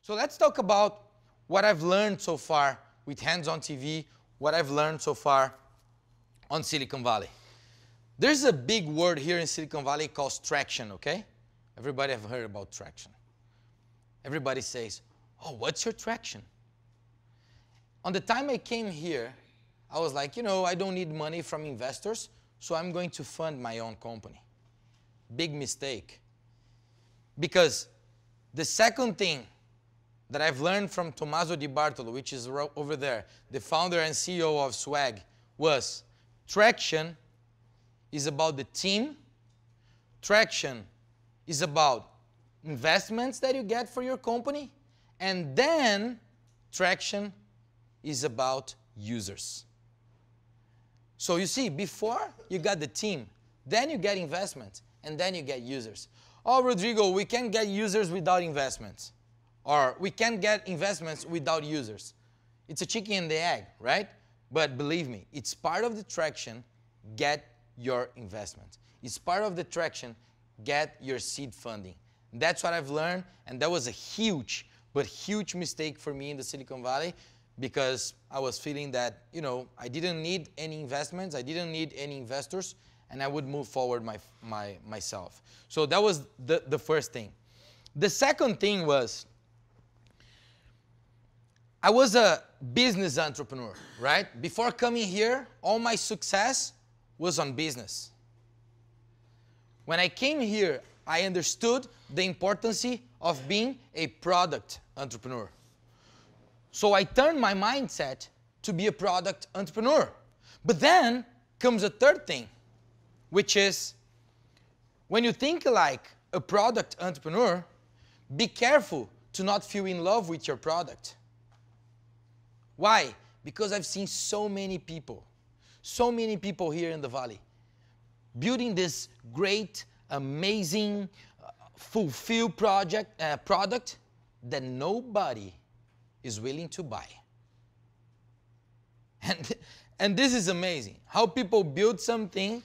So let's talk about what I've learned so far with hands-on TV, what I've learned so far on Silicon Valley. There's a big word here in Silicon Valley called traction, okay? Everybody have heard about traction. Everybody says, oh, what's your traction? On the time I came here, I was like, you know, I don't need money from investors, so I'm going to fund my own company. Big mistake. Because the second thing that I've learned from Tommaso Di Bartolo, which is over there, the founder and CEO of Swag, was traction is about the team. Traction is about investments that you get for your company. And then traction is about users. So you see, before you got the team, then you get investments, and then you get users. Oh, Rodrigo, we can't get users without investments. Or we can't get investments without users. It's a chicken and the egg, right? But believe me, it's part of the traction, get your investments. It's part of the traction, get your seed funding. That's what I've learned, and that was a huge, but huge mistake for me in the Silicon Valley, because I was feeling that, you know, I didn't need any investments, I didn't need any investors, and I would move forward myself. So that was the first thing. The second thing was, I was a business entrepreneur, right? Before coming here, all my success was on business. When I came here, I understood the importance of being a product entrepreneur. So I turned my mindset to be a product entrepreneur. But then comes a third thing, which is when you think like a product entrepreneur, be careful to not feel in love with your product. Why? Because I've seen so many people here in the Valley building this great, amazing, fulfilled product that nobody is willing to buy. And this is amazing. How people build something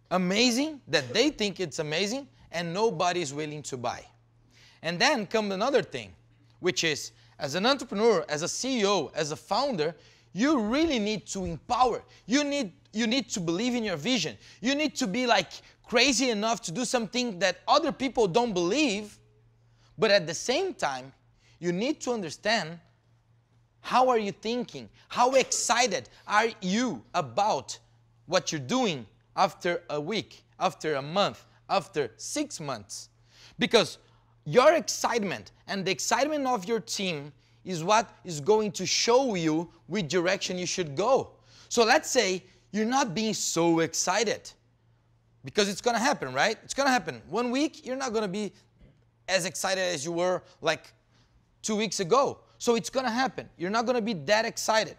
amazing that they think it's amazing and nobody is willing to buy. And then comes another thing, which is, as an entrepreneur, as a CEO, as a founder, you really need to empower. You need to believe in your vision. You need to be like crazy enough to do something that other people don't believe, but at the same time, you need to understand how are you thinking? How excited are you about what you're doing after a week, after a month, after 6 months? Because your excitement and the excitement of your team is what is going to show you which direction you should go. So let's say you're not being so excited, because it's going to happen, right? It's going to happen. 1 week, you're not going to be as excited as you were like 2 weeks ago. So it's going to happen. You're not going to be that excited.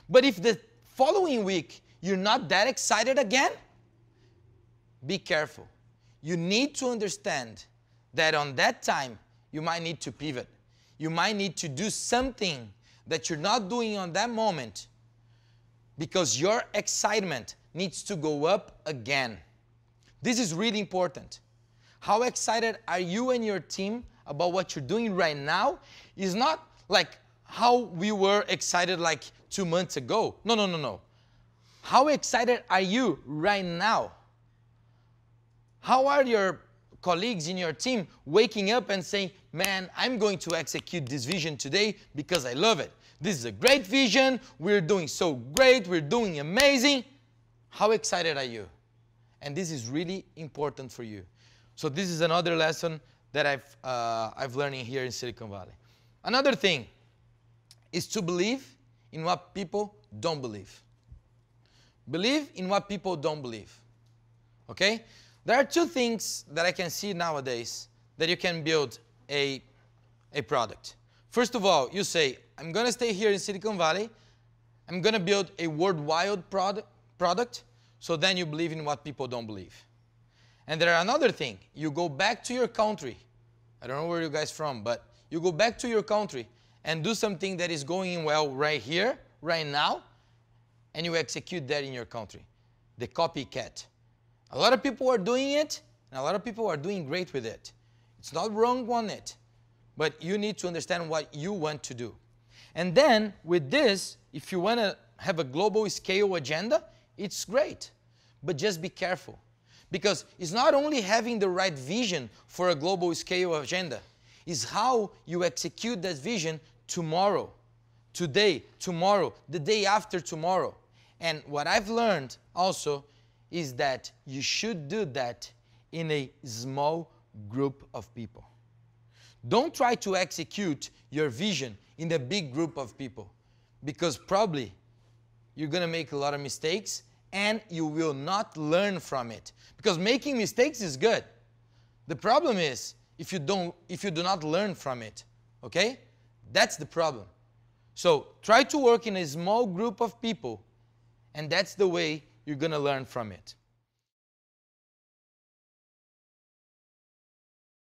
But if the following week you're not that excited again, be careful. You need to understand that on that time, you might need to pivot. You might need to do something that you're not doing on that moment, because your excitement needs to go up again. This is really important. How excited are you and your team about what you're doing right now is not like how we were excited like 2 months ago. No, no, no, no. How excited are you right now? How are your colleagues in your team waking up and saying, man, I'm going to execute this vision today because I love it. This is a great vision. We're doing so great. We're doing amazing. How excited are you? And this is really important for you. So this is another lesson that I've learned here in Silicon Valley. Another thing is to believe in what people don't believe. Believe in what people don't believe. Okay? There are two things that I can see nowadays that you can build a product. First of all, you say, I'm going to stay here in Silicon Valley. I'm going to build a worldwide product. So then you believe in what people don't believe. And there are another thing. You go back to your country. I don't know where you guys from, but you go back to your country and do something that is going well right here, right now, and you execute that in your country. The copycat. A lot of people are doing it, and a lot of people are doing great with it. It's not wrong on it. but you need to understand what you want to do. And then with this, if you want to have a global scale agenda, it's great. But just be careful. Because it's not only having the right vision for a global scale agenda, it's how you execute that vision tomorrow, today, tomorrow, the day after tomorrow. And what I've learned also is that you should do that in a small group of people. Don't try to execute your vision in a big group of people, because probably you're going to make a lot of mistakes and you will not learn from it. Because making mistakes is good. The problem is if you do not learn from it. Okay? That's the problem. So try to work in a small group of people, and that's the way you're going to learn from it.